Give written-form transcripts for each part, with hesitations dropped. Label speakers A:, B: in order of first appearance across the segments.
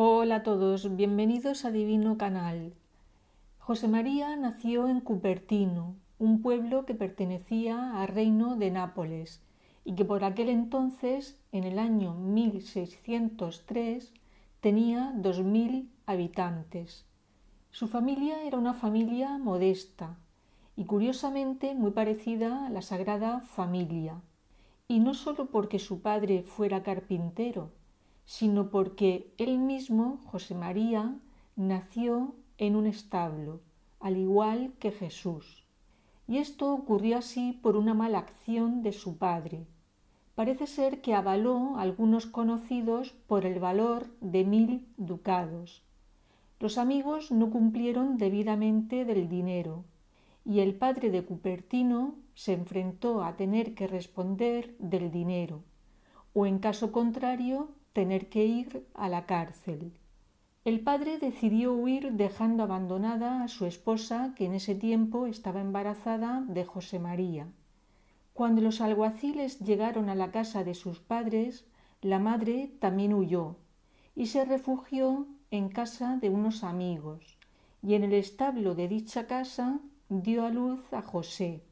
A: Hola a todos, bienvenidos a Divino Canal. José María nació en Cupertino, un pueblo que pertenecía al reino de Nápoles y que por aquel entonces, en el año 1603, tenía 2000 habitantes. Su familia era una familia modesta y curiosamente muy parecida a la Sagrada Familia, y no solo porque su padre fuera carpintero, sino porque él mismo, José María, nació en un establo, al igual que Jesús. Y esto ocurrió así por una mala acción de su padre. Parece ser que avaló a algunos conocidos por el valor de 1000 ducados. Los amigos no cumplieron debidamente del dinero, y el padre de Cupertino se enfrentó a tener que responder del dinero, o en caso contrario, tener que ir a la cárcel. El padre decidió huir dejando abandonada a su esposa, que en ese tiempo estaba embarazada de José María. Cuando los alguaciles llegaron a la casa de sus padres, la madre también huyó y se refugió en casa de unos amigos, y en el establo de dicha casa dio a luz a José,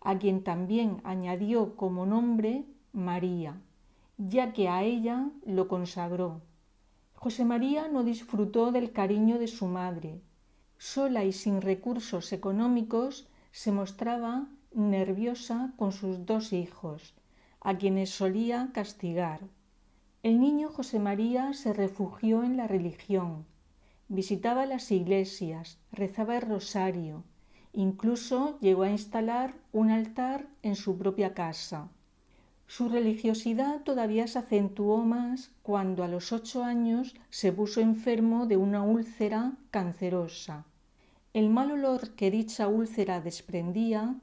A: a quien también añadió como nombre María, ya que a ella lo consagró. José María no disfrutó del cariño de su madre. Sola y sin recursos económicos, se mostraba nerviosa con sus dos hijos, a quienes solía castigar. El niño José María se refugió en la religión, visitaba las iglesias, rezaba el rosario, incluso llegó a instalar un altar en su propia casa. Su religiosidad todavía se acentuó más cuando a los 8 años se puso enfermo de una úlcera cancerosa. El mal olor que dicha úlcera desprendía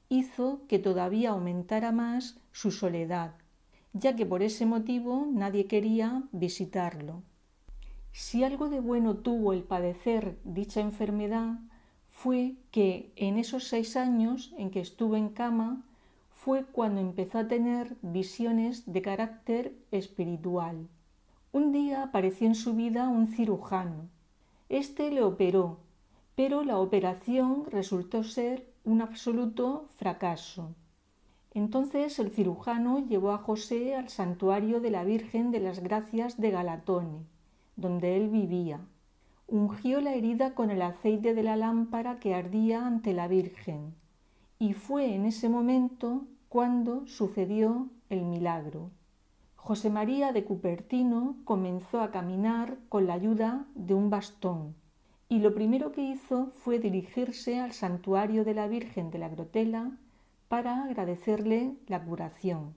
A: hizo que todavía aumentara más su soledad, ya que por ese motivo nadie quería visitarlo. Si algo de bueno tuvo el padecer dicha enfermedad, fue que en esos 6 años en que estuvo en cama, fue cuando empezó a tener visiones de carácter espiritual. Un día apareció en su vida un cirujano. Este le operó, pero la operación resultó ser un absoluto fracaso. Entonces el cirujano llevó a José al santuario de la Virgen de las Gracias de Galatone, donde él vivía. Ungió la herida con el aceite de la lámpara que ardía ante la Virgen, y fue en ese momento cuando sucedió el milagro. José María de Cupertino comenzó a caminar con la ayuda de un bastón, y lo primero que hizo fue dirigirse al santuario de la Virgen de la Grotela para agradecerle la curación.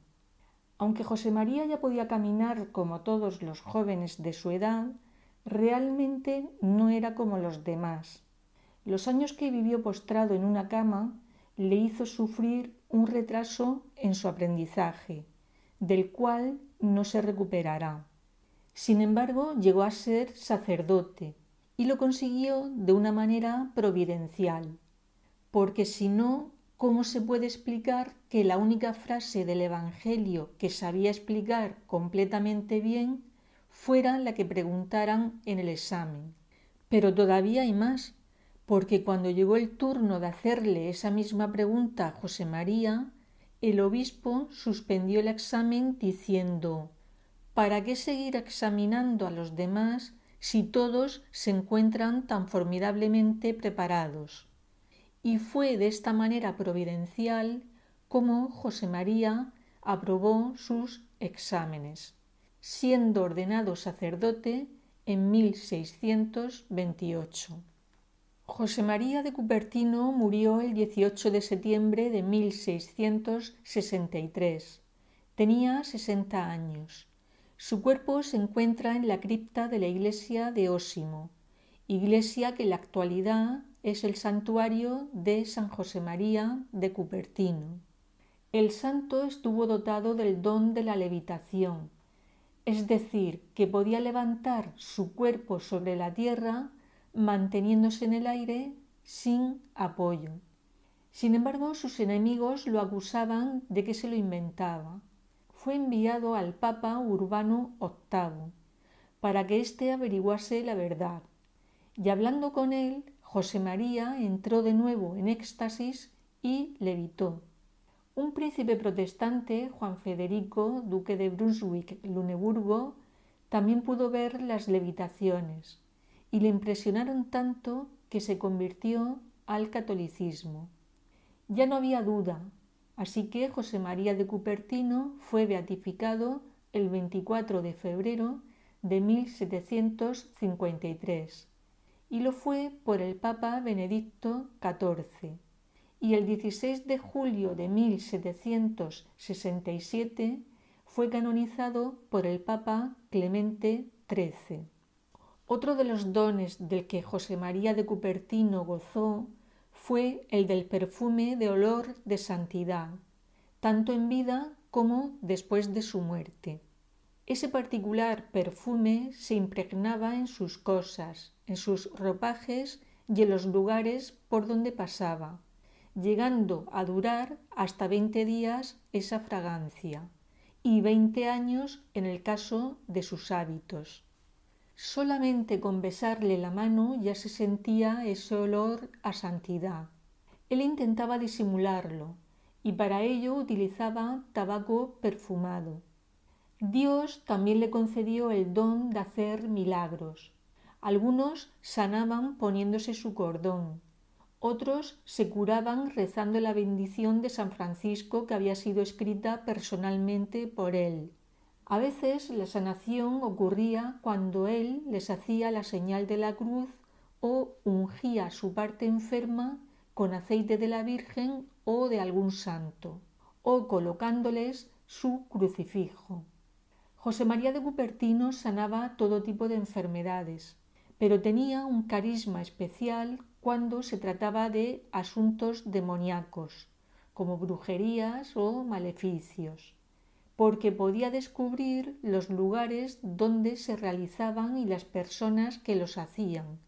A: Aunque José María ya podía caminar como todos los jóvenes de su edad, realmente no era como los demás. Los años que vivió postrado en una cama le hizo sufrir un retraso en su aprendizaje, del cual no se recuperará. Sin embargo, llegó a ser sacerdote y lo consiguió de una manera providencial, porque si no, ¿cómo se puede explicar que la única frase del Evangelio que sabía explicar completamente bien fuera la que preguntaran en el examen? Pero todavía hay más, porque cuando llegó el turno de hacerle esa misma pregunta a José María, el obispo suspendió el examen diciendo: ¿para qué seguir examinando a los demás si todos se encuentran tan formidablemente preparados? Y fue de esta manera providencial como José María aprobó sus exámenes, siendo ordenado sacerdote en 1628. José María de Cupertino murió el 18 de septiembre de 1663. Tenía 60 años. Su cuerpo se encuentra en la cripta de la iglesia de Osimo, iglesia que en la actualidad es el santuario de San José María de Cupertino. El santo estuvo dotado del don de la levitación, es decir, que podía levantar su cuerpo sobre la tierra manteniéndose en el aire sin apoyo. Sin embargo, sus enemigos lo acusaban de que se lo inventaba. Fue enviado al Papa Urbano VIII para que éste averiguase la verdad. Y hablando con él, José María entró de nuevo en éxtasis y levitó. Un príncipe protestante, Juan Federico, duque de Brunswick-Luneburgo, también pudo ver las levitaciones y le impresionaron tanto que se convirtió al catolicismo. Ya no había duda, así que José María de Cupertino fue beatificado el 24 de febrero de 1753 y lo fue por el Papa Benedicto XIV, y el 16 de julio de 1767 fue canonizado por el Papa Clemente XIII. Otro de los dones del que José María de Cupertino gozó fue el del perfume de olor de santidad, tanto en vida como después de su muerte. Ese particular perfume se impregnaba en sus cosas, en sus ropajes y en los lugares por donde pasaba, llegando a durar hasta 20 días esa fragancia y 20 años en el caso de sus hábitos. Solamente con besarle la mano ya se sentía ese olor a santidad. Él intentaba disimularlo y para ello utilizaba tabaco perfumado. Dios también le concedió el don de hacer milagros. Algunos sanaban poniéndose su cordón, otros se curaban rezando la bendición de San Francisco que había sido escrita personalmente por él. A veces la sanación ocurría cuando él les hacía la señal de la cruz o ungía su parte enferma con aceite de la Virgen o de algún santo, o colocándoles su crucifijo. José María de Cupertino sanaba todo tipo de enfermedades, pero tenía un carisma especial cuando se trataba de asuntos demoníacos, como brujerías o maleficios, porque podía descubrir los lugares donde se realizaban y las personas que los hacían,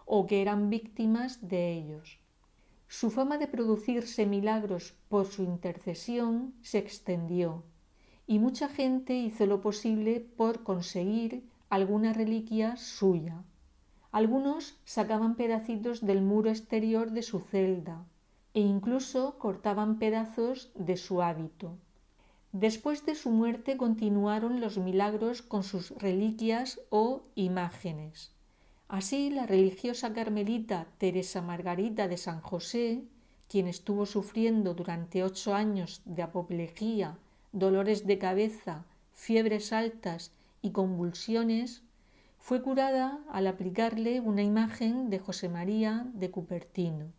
A: o que eran víctimas de ellos. Su fama de producirse milagros por su intercesión se extendió, y mucha gente hizo lo posible por conseguir alguna reliquia suya. Algunos sacaban pedacitos del muro exterior de su celda e incluso cortaban pedazos de su hábito. Después de su muerte continuaron los milagros con sus reliquias o imágenes. Así, la religiosa carmelita Teresa Margarita de San José, quien estuvo sufriendo durante 8 años de apoplejía, dolores de cabeza, fiebres altas y convulsiones, fue curada al aplicarle una imagen de José María de Cupertino.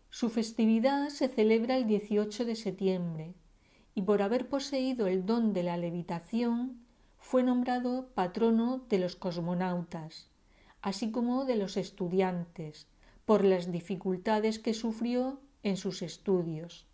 A: Su festividad se celebra el 18 de septiembre y por haber poseído el don de la levitación fue nombrado patrono de los cosmonautas, así como de los estudiantes, por las dificultades que sufrió en sus estudios.